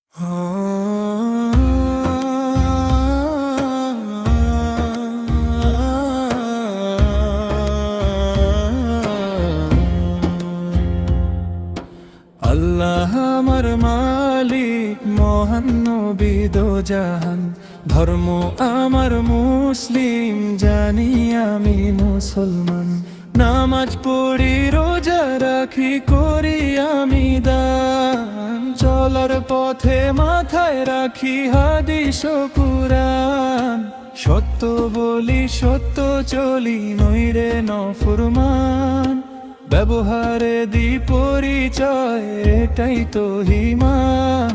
আল্লাহ আমার মালিক মহান নবী দো জাহান, ধর্ম আমার মুসলিম, জানি আমি মুসলমান। নামাজ পড়ি রোজা রাখি করি আমি দান, চলার পথে মাথায় রাখি হাদিস ও কুরআন। সত্য বলি সত্য চলি নইরে নফরমান, ব্যবহারে দি পরিচয় এটাই তো ঈমান।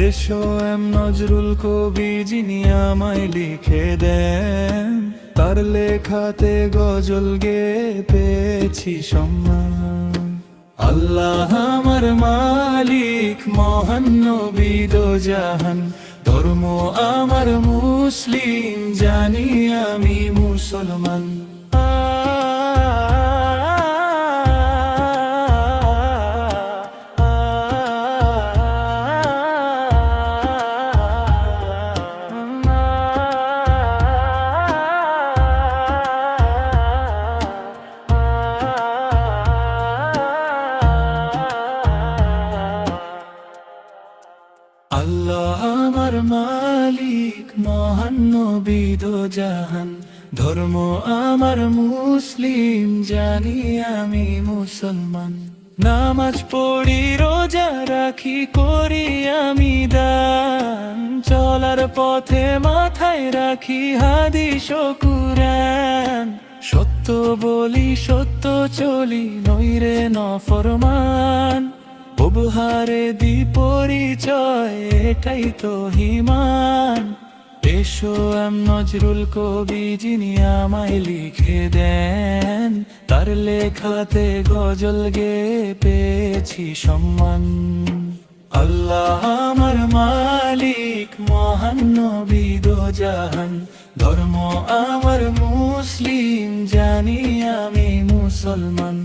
এসো এম নজরুল কবি যিনি আমায় লিখে দেন, তার লেখাতে গজল গেয়ে পেয়েছি সম্মান। আল্লাহ আমার মালিক মহান নবী দো জাহান, ধর্ম আমার মুসলিম, জানি আমি মুসলমান। আল্লাহ আমার মালিক মহান নবী দো জাহান, ধর্ম আমার মুসলিম, জানি আমি মুসলমান। নামাজ পড়ি রোজা রাখি করি আমি দান, চলার পথে মাথায় রাখি হাদিস ও কুরআন। সত্য বলি সত্য চলি নইরে নফরমান, ব্যবহারে দি পরিচয় এটাই তো ঈমান। এসো এম নজরুল কবি যিনি আমায় লিখে দেন, তার লেখাতে গজল গেয়ে পেয়েছি সম্মান। আল্লাহ আমার মালিক মহান নবী দো জাহান, ধর্ম আমার মুসলিম, জানি আমি মুসলমান।